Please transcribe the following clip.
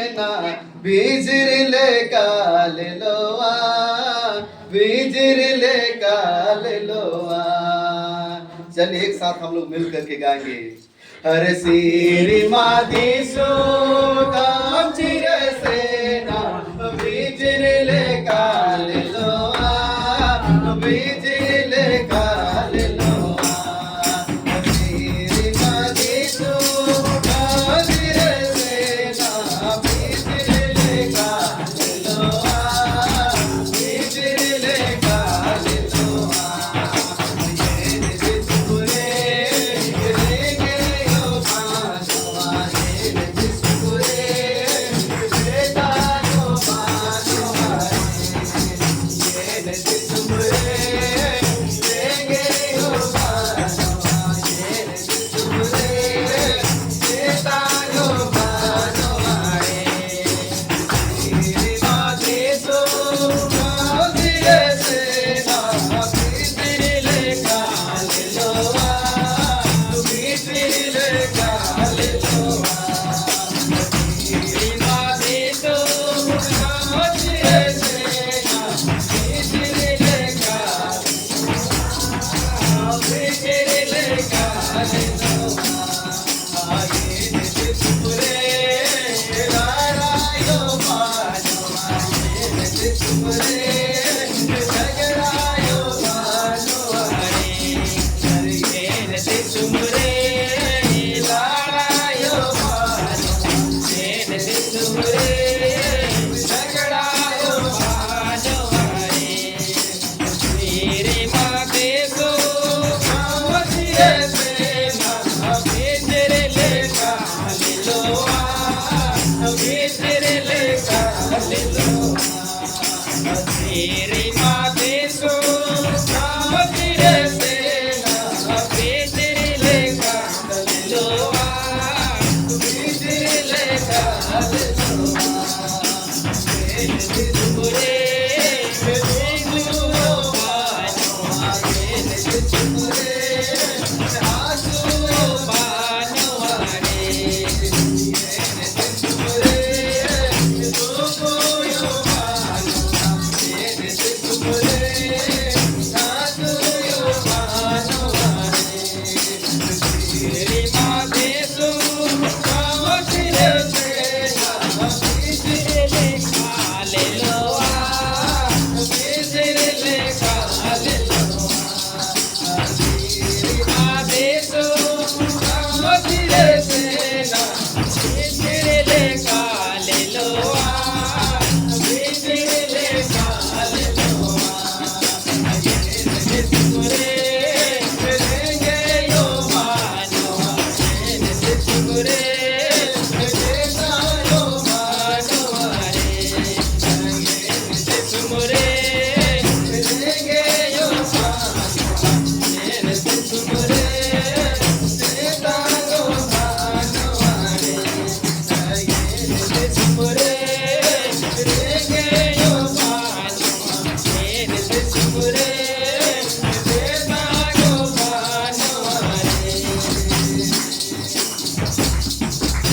बिजरिले काल लोआ बिजरिले काल लोआ। चलिए एक साथ हम लोग मिल करके गाएंगे। हर सीरी मादी सो काम चिरसेना बिजरिले काल लोआ बिजरिले काल लोआ। सीरी मादी सो काम चिरसेना बिजरिले काल लोआ बिजरिले काल लोआ। ये जिसपुरे गे यो पानवा ये जिसपुरे बेटा यो पानवा ये जिसपुरे गे यो पानवा ये जिसपुरे बेटा यो पानवा। तेरी माथे सो कांदिले सेना बिजरिले काल लोआ बिजरिले काल लोआ। तेरी माथे सो कांदिले सेना बिजरिले काल बिजरिले काल लोआ। ये जिसपुरे रायो पानवा ये जिसपुरे झगड़ायो पानवा अरे ये जिसपुरे लाड़ायो पानवा ये जिसपुरे झगड़ायो पानवा। मेरे माथे सो कांदिले सेना बिजरिले काल लोआ बिजरिले काल लोआ। तेरी माथे सो कांदिले सेना बिजरिले काल लोआ बिजरिले काल लोआ।